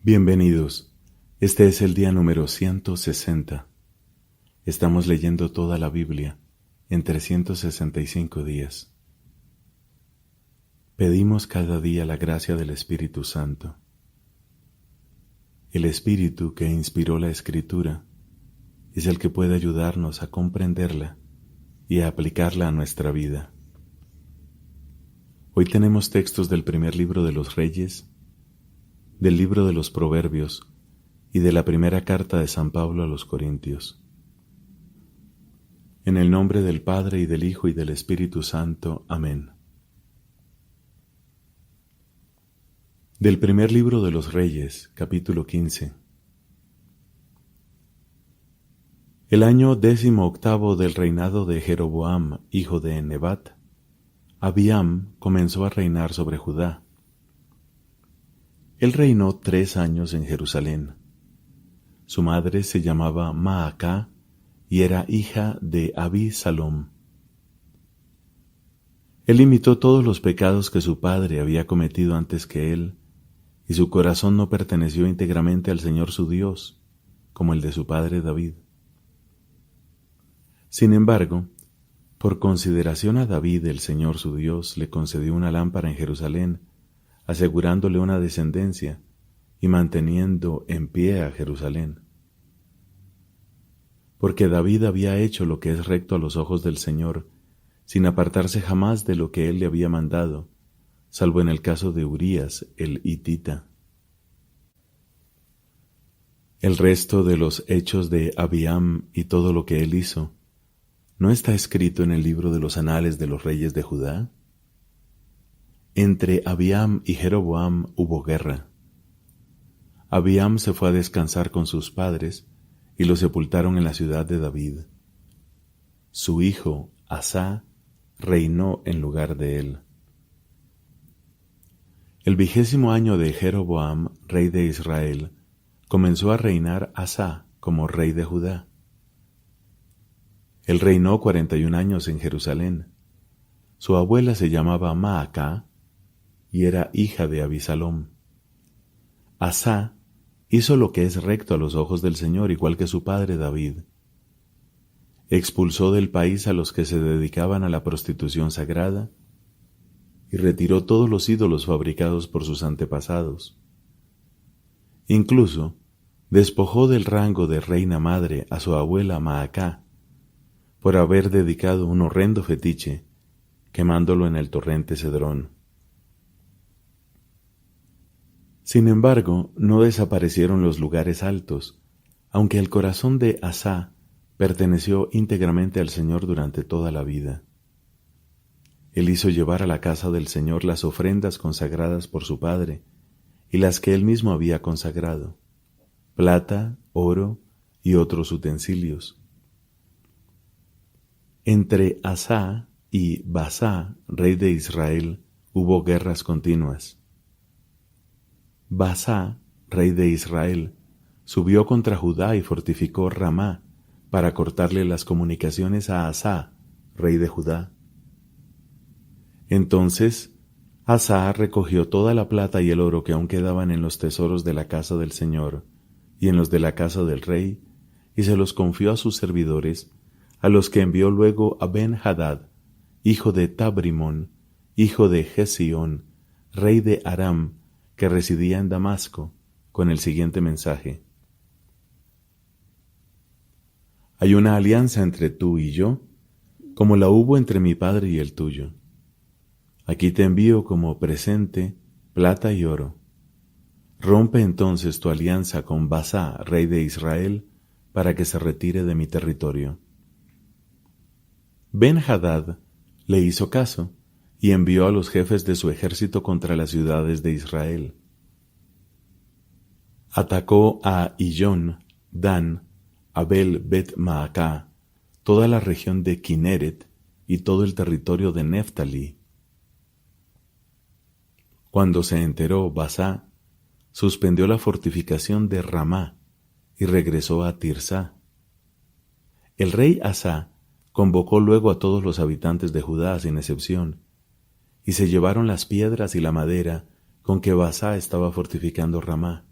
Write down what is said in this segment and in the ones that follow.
Bienvenidos. Este es el día número 160. Estamos leyendo toda la Biblia en 365 días. Pedimos cada día la gracia del Espíritu Santo. El Espíritu que inspiró la Escritura es el que puede ayudarnos a comprenderla y a aplicarla a nuestra vida. Hoy tenemos textos del primer libro de los Reyes, del libro de los Proverbios y de la primera carta de San Pablo a los Corintios. En el nombre del Padre y del Hijo y del Espíritu Santo. Amén. Del primer libro de los Reyes, capítulo 15. El año 18 del reinado de Jeroboam, hijo de Nebat, Abiam comenzó a reinar sobre Judá. Él reinó 3 años en Jerusalén. Su madre se llamaba Maacá y era hija de Abisalom. Él imitó todos los pecados que su padre había cometido antes que él, y su corazón no perteneció íntegramente al Señor su Dios, como el de su padre David. Sin embargo, por consideración a David, el Señor su Dios le concedió una lámpara en Jerusalén, asegurándole una descendencia y manteniendo en pie a Jerusalén. Porque David había hecho lo que es recto a los ojos del Señor, sin apartarse jamás de lo que él le había mandado, salvo en el caso de Urías el hitita. El resto de los hechos de Abiam y todo lo que él hizo, ¿no está escrito en el libro de los anales de los reyes de Judá? Entre Abiam y Jeroboam hubo guerra. Abiam se fue a descansar con sus padres y lo sepultaron en la ciudad de David. Su hijo, Asá, reinó en lugar de él. El 20º año de Jeroboam, rey de Israel, comenzó a reinar Asá como rey de Judá. Él reinó 41 años en Jerusalén. Su abuela se llamaba Maacá y era hija de Abisalom. Asá hizo lo que es recto a los ojos del Señor, igual que su padre David. Expulsó del país a los que se dedicaban a la prostitución sagrada y retiró todos los ídolos fabricados por sus antepasados. Incluso despojó del rango de reina madre a su abuela Maacá por haber dedicado un horrendo fetiche, quemándolo en el torrente Cedrón. Sin embargo, no desaparecieron los lugares altos, aunque el corazón de Asá perteneció íntegramente al Señor durante toda la vida. Él hizo llevar a la casa del Señor las ofrendas consagradas por su padre y las que él mismo había consagrado, plata, oro y otros utensilios. Entre Asá y Basá, rey de Israel, hubo guerras continuas. Basá, rey de Israel, subió contra Judá y fortificó Ramá para cortarle las comunicaciones a Asá, rey de Judá. Entonces Asá recogió toda la plata y el oro que aún quedaban en los tesoros de la casa del Señor y en los de la casa del rey, y se los confió a sus servidores, a los que envió luego a Ben-Hadad, hijo de Tabrimón, hijo de Gesión, rey de Aram, que residía en Damasco, con el siguiente mensaje: Hay una alianza entre tú y yo, como la hubo entre mi padre y el tuyo. Aquí te envío como presente plata y oro. Rompe entonces tu alianza con Basá, rey de Israel, para que se retire de mi territorio. Ben-Hadad le hizo caso y envió a los jefes de su ejército contra las ciudades de Israel. Atacó a Iyón, Dan, Abel Bet-Maacá, toda la región de Kineret y todo el territorio de Neftalí. Cuando se enteró Basá, suspendió la fortificación de Ramá y regresó a Tirsá. El rey Asá convocó luego a todos los habitantes de Judá sin excepción, y se llevaron las piedras y la madera con que Basá estaba fortificando Ramá.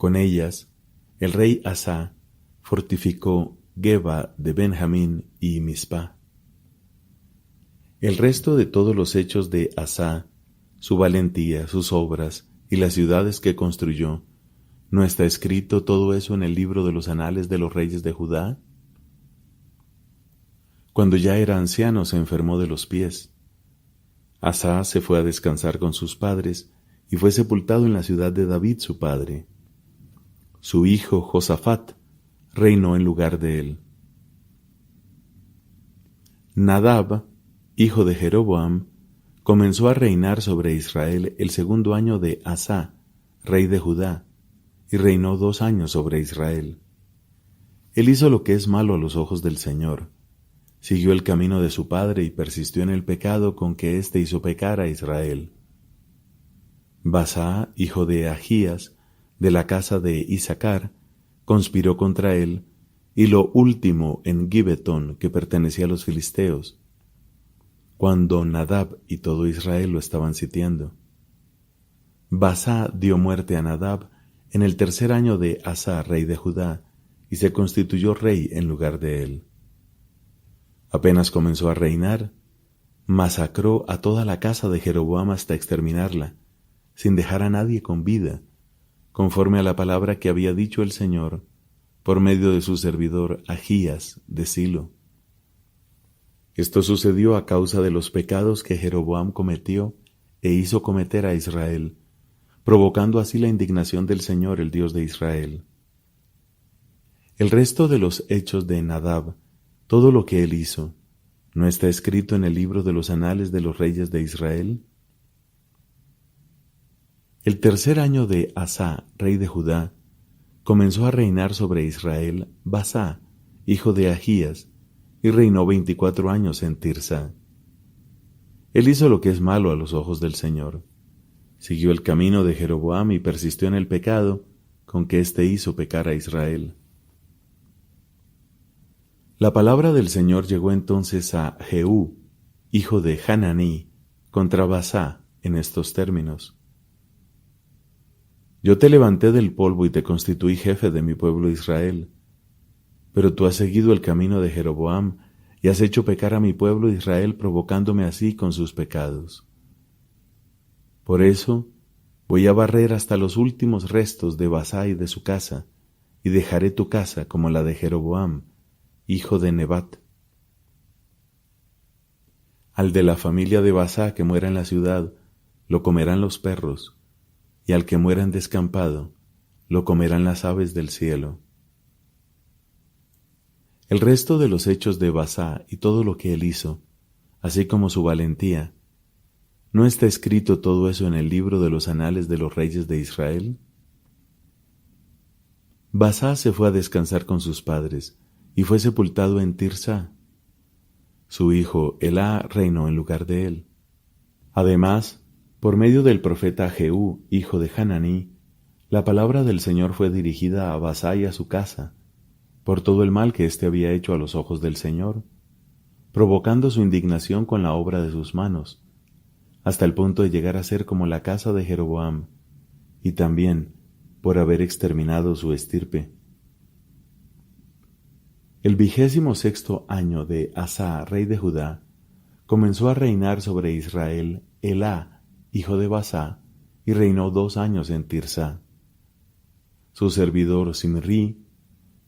Con ellas, el rey Asa fortificó Geba de Benjamín y Mizpá. El resto de todos los hechos de Asa, su valentía, sus obras y las ciudades que construyó, ¿no está escrito todo eso en el libro de los anales de los reyes de Judá? Cuando ya era anciano se enfermó de los pies. Asa se fue a descansar con sus padres y fue sepultado en la ciudad de David su padre. Su hijo Josafat reinó en lugar de él. Nadab, hijo de Jeroboam, comenzó a reinar sobre Israel el segundo año de Asa, rey de Judá, y reinó 2 años sobre Israel. Él hizo lo que es malo a los ojos del Señor, siguió el camino de su padre y persistió en el pecado con que éste hizo pecar a Israel. Basá, hijo de Ahías, de la casa de Issacar, conspiró contra él, y lo último en Gibetón, que pertenecía a los filisteos, cuando Nadab y todo Israel lo estaban sitiando. Basá dio muerte a Nadab en el 3er año de Asa, rey de Judá, y se constituyó rey en lugar de él. Apenas comenzó a reinar, masacró a toda la casa de Jeroboam hasta exterminarla, sin dejar a nadie con vida, conforme a la palabra que había dicho el Señor por medio de su servidor Ahías de Silo. Esto sucedió a causa de los pecados que Jeroboam cometió e hizo cometer a Israel, provocando así la indignación del Señor, el Dios de Israel. El resto de los hechos de Nadab, todo lo que él hizo, ¿no está escrito en el libro de los anales de los reyes de Israel? El 3er año de Asa, rey de Judá, comenzó a reinar sobre Israel Basá, hijo de Ahías, y reinó 24 años en Tirsa. Él hizo lo que es malo a los ojos del Señor. Siguió el camino de Jeroboam y persistió en el pecado con que éste hizo pecar a Israel. La palabra del Señor llegó entonces a Jehú, hijo de Hananí, contra Basá, en estos términos: Yo te levanté del polvo y te constituí jefe de mi pueblo Israel, pero tú has seguido el camino de Jeroboam y has hecho pecar a mi pueblo Israel, provocándome así con sus pecados. Por eso voy a barrer hasta los últimos restos de Basá y de su casa, y dejaré tu casa como la de Jeroboam, hijo de Nebat. Al de la familia de Basá que muera en la ciudad, lo comerán los perros, y al que muera en descampado, lo comerán las aves del cielo. El resto de los hechos de Basá y todo lo que él hizo, así como su valentía, ¿no está escrito todo eso en el libro de los anales de los reyes de Israel? Basá se fue a descansar con sus padres y fue sepultado en Tirsa. Su hijo Elá reinó en lugar de él. Además, por medio del profeta Jehú, hijo de Hananí, la palabra del Señor fue dirigida a Basá y a su casa, por todo el mal que éste había hecho a los ojos del Señor, provocando su indignación con la obra de sus manos, hasta el punto de llegar a ser como la casa de Jeroboam, y también por haber exterminado su estirpe. El 26º año de Asa, rey de Judá, comenzó a reinar sobre Israel Elá, hijo de Basá, y reinó 2 años en Tirsa. Su servidor Simri,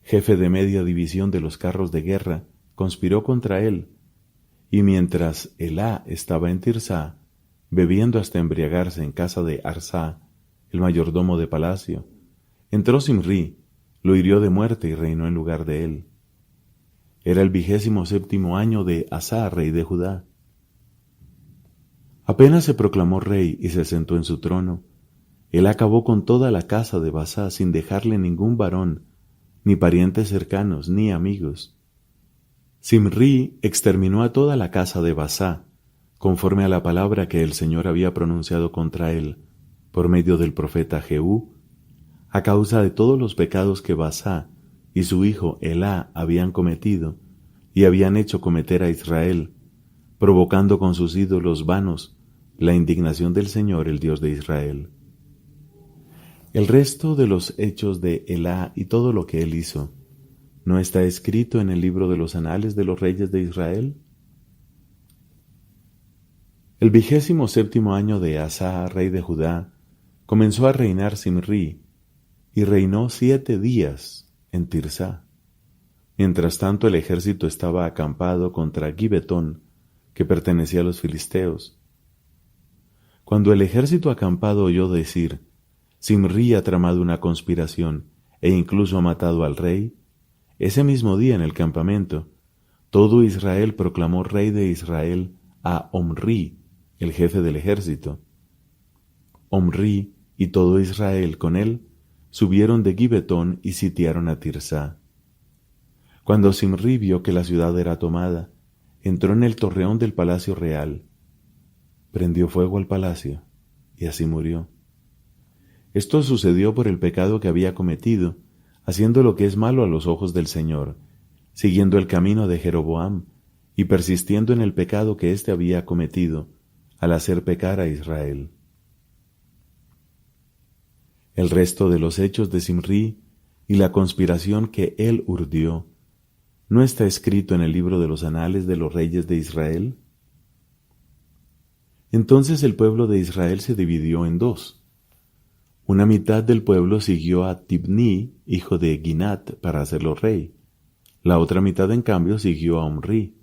jefe de media división de los carros de guerra, conspiró contra él, y mientras Elá estaba en Tirsa, bebiendo hasta embriagarse en casa de Arsá, el mayordomo de palacio, entró Simri, lo hirió de muerte y reinó en lugar de él. Era el 27º año de Asa, rey de Judá. Apenas se proclamó rey y se sentó en su trono, él acabó con toda la casa de Basá sin dejarle ningún varón, ni parientes cercanos, ni amigos. Simri exterminó a toda la casa de Basá, conforme a la palabra que el Señor había pronunciado contra él, por medio del profeta Jehú, a causa de todos los pecados que Basá y su hijo Elá habían cometido y habían hecho cometer a Israel, provocando con sus ídolos vanos la indignación del Señor, el Dios de Israel. El resto de los hechos de Elá y todo lo que él hizo, ¿no está escrito en el libro de los anales de los reyes de Israel? El 27º año de Asa, rey de Judá, comenzó a reinar Simri, y reinó 7 días en Tirsá. Mientras tanto el ejército estaba acampado contra Gibetón, que pertenecía a los filisteos. Cuando el ejército acampado oyó decir, Simri ha tramado una conspiración e incluso ha matado al rey, ese mismo día en el campamento, todo Israel proclamó rey de Israel a Omri, el jefe del ejército. Omri y todo Israel con él subieron de Gibetón y sitiaron a Tirsá. Cuando Simri vio que la ciudad era tomada, entró en el torreón del palacio real, prendió fuego al palacio y así murió. Esto sucedió por el pecado que había cometido, haciendo lo que es malo a los ojos del Señor, siguiendo el camino de Jeroboam y persistiendo en el pecado que éste había cometido al hacer pecar a Israel. El resto de los hechos de Simri y la conspiración que él urdió, ¿no está escrito en el libro de los anales de los reyes de Israel? Entonces el pueblo de Israel se dividió en dos. Una mitad del pueblo siguió a Tibní, hijo de Ginat, para hacerlo rey. La otra mitad, en cambio, siguió a Omri.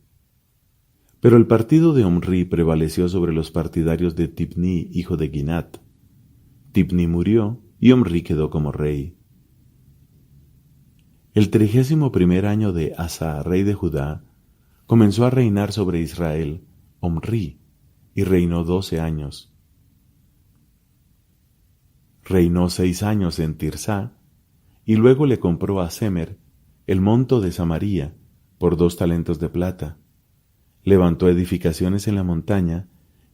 Pero el partido de Omri prevaleció sobre los partidarios de Tibní, hijo de Ginat. Tibní murió y Omri quedó como rey. El 31º año de Asa, rey de Judá, comenzó a reinar sobre Israel Omri, y reinó 12 años. Reinó 6 años en Tirsá, y luego le compró a Semer el monto de Samaria por 2 talentos de plata. Levantó edificaciones en la montaña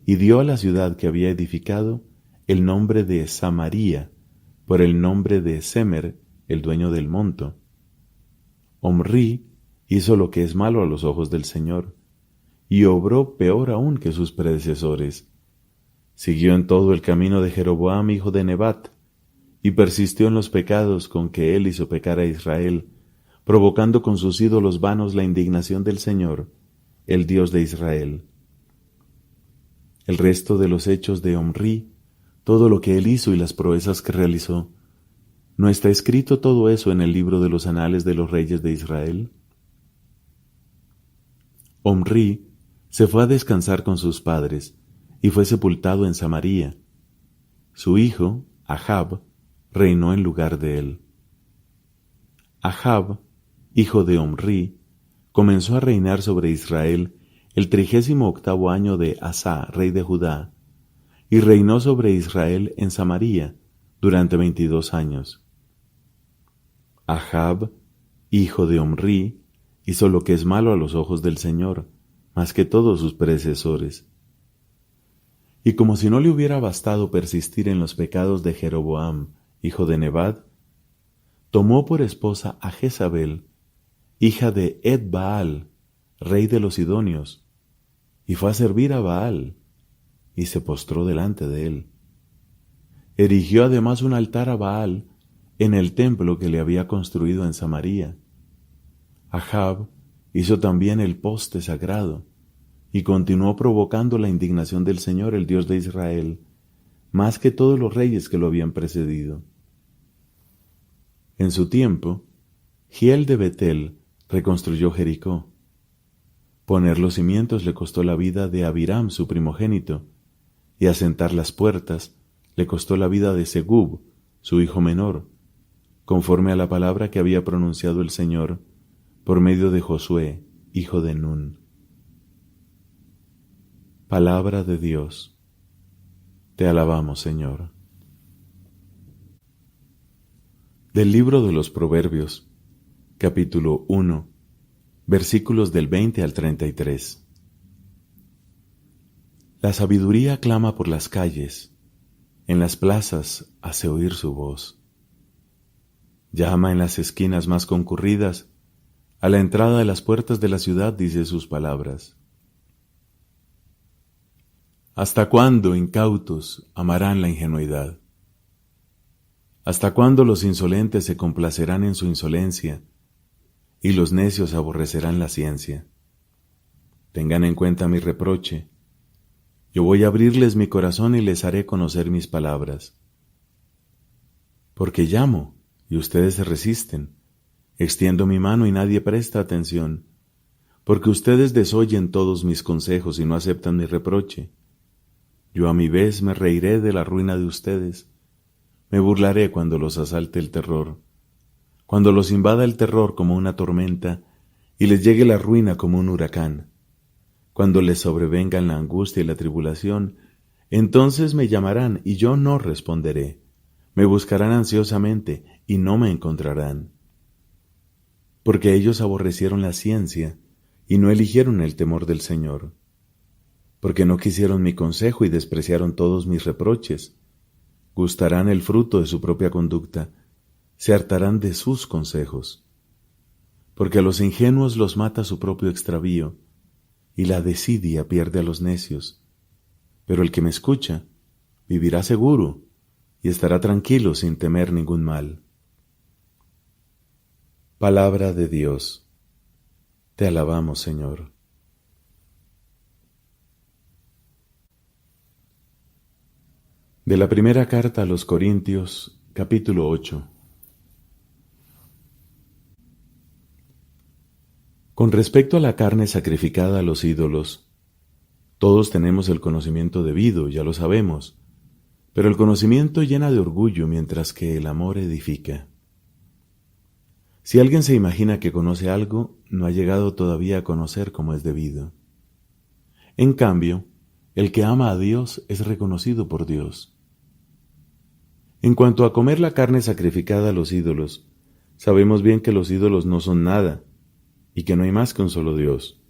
y dio a la ciudad que había edificado el nombre de Samaria por el nombre de Semer, el dueño del monto. Omri hizo lo que es malo a los ojos del Señor, y obró peor aún que sus predecesores. Siguió en todo el camino de Jeroboam, hijo de Nebat, y persistió en los pecados con que él hizo pecar a Israel, provocando con sus ídolos vanos la indignación del Señor, el Dios de Israel. El resto de los hechos de Omri, todo lo que él hizo y las proezas que realizó, ¿no está escrito todo eso en el libro de los anales de los reyes de Israel? Omri se fue a descansar con sus padres y fue sepultado en Samaria. Su hijo, Ahab, reinó en lugar de él. Ahab, hijo de Omri, comenzó a reinar sobre Israel el 38º año de Asa, rey de Judá, y reinó sobre Israel en Samaria durante 22 años. Ahab, hijo de Omri, hizo lo que es malo a los ojos del Señor, más que todos sus predecesores. Y como si no le hubiera bastado persistir en los pecados de Jeroboam, hijo de Nebat, tomó por esposa a Jezabel, hija de Ed-Baal, rey de los Sidonios, y fue a servir a Baal, y se postró delante de él. Erigió además un altar a Baal en el templo que le había construido en Samaria. Ahab hizo también el poste sagrado, y continuó provocando la indignación del Señor, el Dios de Israel, más que todos los reyes que lo habían precedido. En su tiempo, Hiel de Betel reconstruyó Jericó. Poner los cimientos le costó la vida de Abiram, su primogénito, y asentar las puertas le costó la vida de Segub, su hijo menor, conforme a la palabra que había pronunciado el Señor por medio de Josué, hijo de Nun. Palabra de Dios. Te alabamos, Señor. Del libro de los Proverbios, capítulo 1, versículos del 20 al 33. La sabiduría clama por las calles, en las plazas hace oír su voz. Llama en las esquinas más concurridas, a la entrada de las puertas de la ciudad dice sus palabras. ¿Hasta cuándo, incautos, amarán la ingenuidad? ¿Hasta cuándo los insolentes se complacerán en su insolencia y los necios aborrecerán la ciencia? Tengan en cuenta mi reproche. Yo voy a abrirles mi corazón y les haré conocer mis palabras. Porque llamo y ustedes se resisten. Extiendo mi mano y nadie presta atención. Porque ustedes desoyen todos mis consejos y no aceptan mi reproche. Yo a mi vez me reiré de la ruina de ustedes. Me burlaré cuando los asalte el terror. Cuando los invada el terror como una tormenta y les llegue la ruina como un huracán. Cuando les sobrevengan la angustia y la tribulación, entonces me llamarán y yo no responderé. Me buscarán ansiosamente y no me encontrarán. Porque ellos aborrecieron la ciencia y no eligieron el temor del Señor. Porque no quisieron mi consejo y despreciaron todos mis reproches. Gustarán el fruto de su propia conducta, se hartarán de sus consejos. Porque a los ingenuos los mata su propio extravío, y la desidia pierde a los necios. Pero el que me escucha vivirá seguro y estará tranquilo sin temer ningún mal. Palabra de Dios. Te alabamos, Señor. De la primera carta a los Corintios, capítulo 8. Con respecto a la carne sacrificada a los ídolos, todos tenemos el conocimiento debido, ya lo sabemos, pero el conocimiento llena de orgullo mientras que el amor edifica. Si alguien se imagina que conoce algo, no ha llegado todavía a conocer como es debido. En cambio, el que ama a Dios es reconocido por Dios. En cuanto a comer la carne sacrificada a los ídolos, sabemos bien que los ídolos no son nada, y que no hay más que un solo Dios.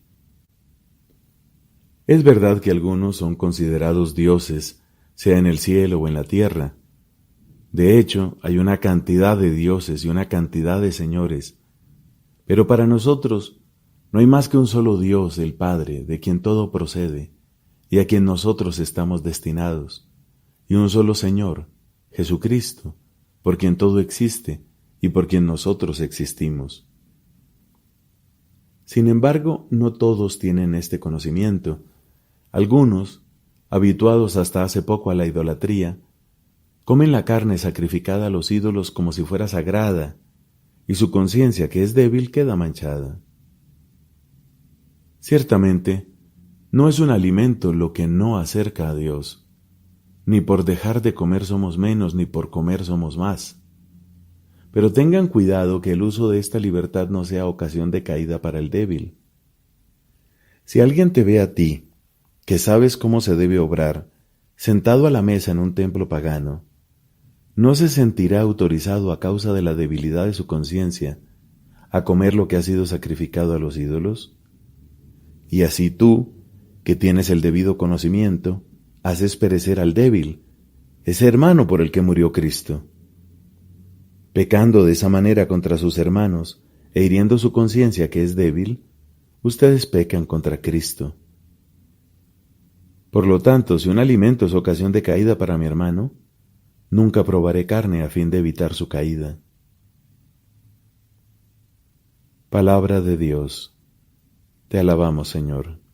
Es verdad que algunos son considerados dioses, sea en el cielo o en la tierra. De hecho, hay una cantidad de dioses y una cantidad de señores. Pero para nosotros no hay más que un solo Dios, el Padre, de quien todo procede, y a quien nosotros estamos destinados, y un solo Señor, Jesucristo, por quien todo existe y por quien nosotros existimos. Sin embargo, no todos tienen este conocimiento. Algunos, habituados hasta hace poco a la idolatría, comen la carne sacrificada a los ídolos como si fuera sagrada, y su conciencia, que es débil, queda manchada. Ciertamente, no es un alimento lo que no acerca a Dios. Ni por dejar de comer somos menos, ni por comer somos más. Pero tengan cuidado que el uso de esta libertad no sea ocasión de caída para el débil. Si alguien te ve a ti, que sabes cómo se debe obrar, sentado a la mesa en un templo pagano, ¿no se sentirá autorizado a causa de la debilidad de su conciencia a comer lo que ha sido sacrificado a los ídolos? Y así tú, que tienes el debido conocimiento, haces perecer al débil, ese hermano por el que murió Cristo. Pecando de esa manera contra sus hermanos e hiriendo su conciencia que es débil, ustedes pecan contra Cristo. Por lo tanto, si un alimento es ocasión de caída para mi hermano, nunca probaré carne a fin de evitar su caída. Palabra de Dios. Te alabamos, Señor.